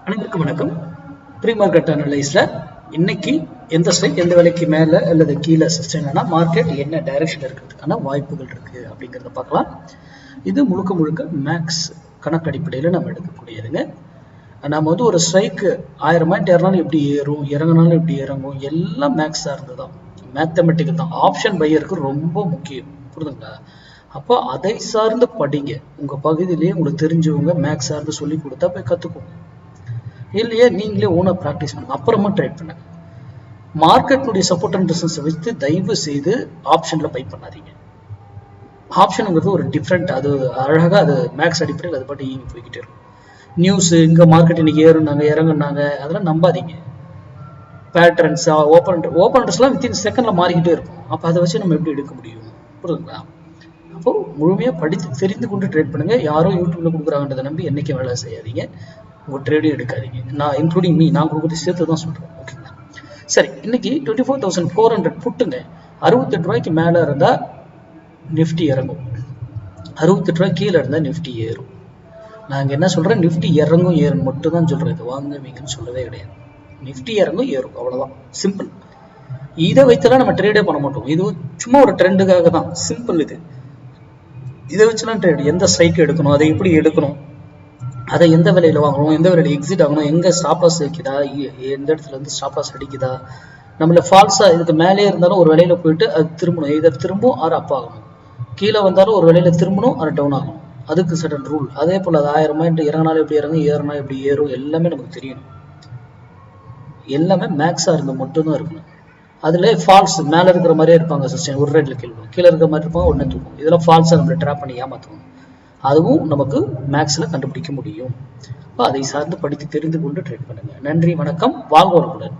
அனைவருக்கும் வணக்கம். Pre market அனலைஸ்ல இன்னைக்கு எந்த ஸ்ட்ரைக் எந்த விலைக்கு மேல அல்லது கீழே சஸ்டெயின் ஆனா மார்க்கெட் என்ன டைரக்ஷன் இருக்கிறதுக்கான வாய்ப்புகள் இருக்கு அப்படிங்கிறத பார்க்கலாம். இது முழுக்க முழுக்க மேக்ஸ் கணக்கு அடிப்படையில் நம்ம எடுக்கக்கூடியதுங்க. நம்ம ஒரு ஸ்ட்ரைக் 1000 பாயிண்ட் ஏறினாலும் எப்படி ஏறும், இறங்கினாலும் எப்படி இறங்கும், எல்லாம் மேக்ஸ் சார்ந்துதான், மேத்தமெட்டிக்கல் தான். ஆப்ஷன் பையருக்கு ரொம்ப முக்கியம், புரியுதுங்களா? அப்போ அதை சார்ந்து படிங்க. உங்க பகுதியிலேயே உங்களுக்கு தெரிஞ்சவங்க மேக்ஸ் சார்ந்து சொல்லி கொடுத்தா போய் கத்துக்கோங்க. இல்லையே நீங்களே ஓனா ப்ராக்டிஸ் பண்ணுங்க, அப்புறமா ட்ரை பண்ணுங்க. மார்க்கெட்டுடைய சப்போர்ட் அண்ட் ரெசிஸ்டன்ஸை வச்சு தயவு செய்து ஆப்ஷன்ல பை பண்ணாதீங்க. ஆப்ஷனுங்கிறது ஒரு டிஃப்ரெண்ட், அது அழகாக அது மேக்ஸ் அடிப்படையில் அது பாட்டு ஈங்கி போய்கிட்டே இருக்கும். நியூஸ் இங்கே மார்க்கெட் இன்னைக்கு ஏறுனாங்க இறங்குனாங்க அதெல்லாம் நம்பாதீங்க. பேட்டர்ன்ஸ் ஓப்பன்ஸ்லாம் வித்தின் செகண்ட்ல மாறிக்கிட்டே இருக்கும். அப்போ அதை வச்சு நம்ம எப்படி எடுக்க முடியும், புரியுதுங்களா? அப்போ முழுமையாக படித்து தெரிந்து கொண்டு ட்ரேட் பண்ணுங்க. யாரோ யூடியூப்ல கொடுக்குறாங்கன்றதை நம்பி என்னைக்கும் வேலை செய்யாதீங்க. உங்கள் ட்ரேடும் எடுக்காதீங்க. நான் இன்க்ளூடிங் மீ, நான் கொடுக்குறது சேர்த்து தான் சொல்கிறேன், ஓகேங்களா? சரி, இன்னைக்கு 24,400 புட்டுங்க. 68 ரூபாய்க்கு மேலே இருந்தால் நிஃப்டி இறங்கும், 68 ரூபாய் கீழே இருந்தால் நிஃப்டி ஏறும். நாங்கள் என்ன சொல்கிறேன், நிஃப்டி இறங்கும் ஏறும் மட்டும் தான் சொல்கிறேன். இது வாங்குவீங்கன்னு சொல்லவே கிடையாது. நிஃப்டி இறங்கும் ஏறும், அவ்வளோதான், சிம்பிள். இதை வைத்தெல்லாம் நம்ம ட்ரேடே பண்ண மாட்டோம். இது சும்மா ஒரு ட்ரெண்டுக்காக தான், சிம்பிள். இதை வச்சுலாம் ட்ரேட், எந்த ஸ்ட்ரைக் எடுக்கணும், அதை எப்படி எடுக்கணும், அதை எந்த விலையில வாங்கணும், எந்த விலையில எக்ஸிட் ஆகணும், எங்க ஸ்டாப் லாஸ் வைக்குதா, எந்த இடத்துல இருந்து ஸ்டாப் லாஸ் அடிக்குதா, நம்மள ஃபால்ஸா இதுக்கு மேலே இருந்தாலும் ஒரு விலையில போயிட்டு அது திரும்பணும், இதை திரும்பும் ஆறு அப் ஆகணும், கீழே வந்தாலும் ஒரு விலையில திரும்பணும் அது டவுன் ஆகணும். அதுக்கு சடன் ரூல். அதே போல அது 1000 பாயிண்ட் இறங்கினாலும் எப்படி இறங்கும், ஏறினா எப்படி ஏறும், எல்லாமே நமக்கு தெரியணும். எல்லாமே மேக்ஸா இருந்த மட்டும்தான் இருக்கணும். அதுல ஃபால்ஸ் மேல இருக்கிற மாதிரியே இருப்பாங்க, சிஸ்டம் ஒரு ரேட்ல கீழே இருக்கிற மாதிரி இருப்பாங்க, உடனே தூக்கும். இதெல்லாம் ஃபால்ஸா நம்மளை ட்ராப் பண்ணி ஏமாத்துவோம். அதுவும் நமக்கு மேக்ஸ்ல கண்டுபிடிக்க முடியும். அதை சார்ந்து படித்து தெரிந்து கொண்டு ட்ரேட் பண்ணுங்க. நன்றி, வணக்கம், வாழ்க வளமுடன்.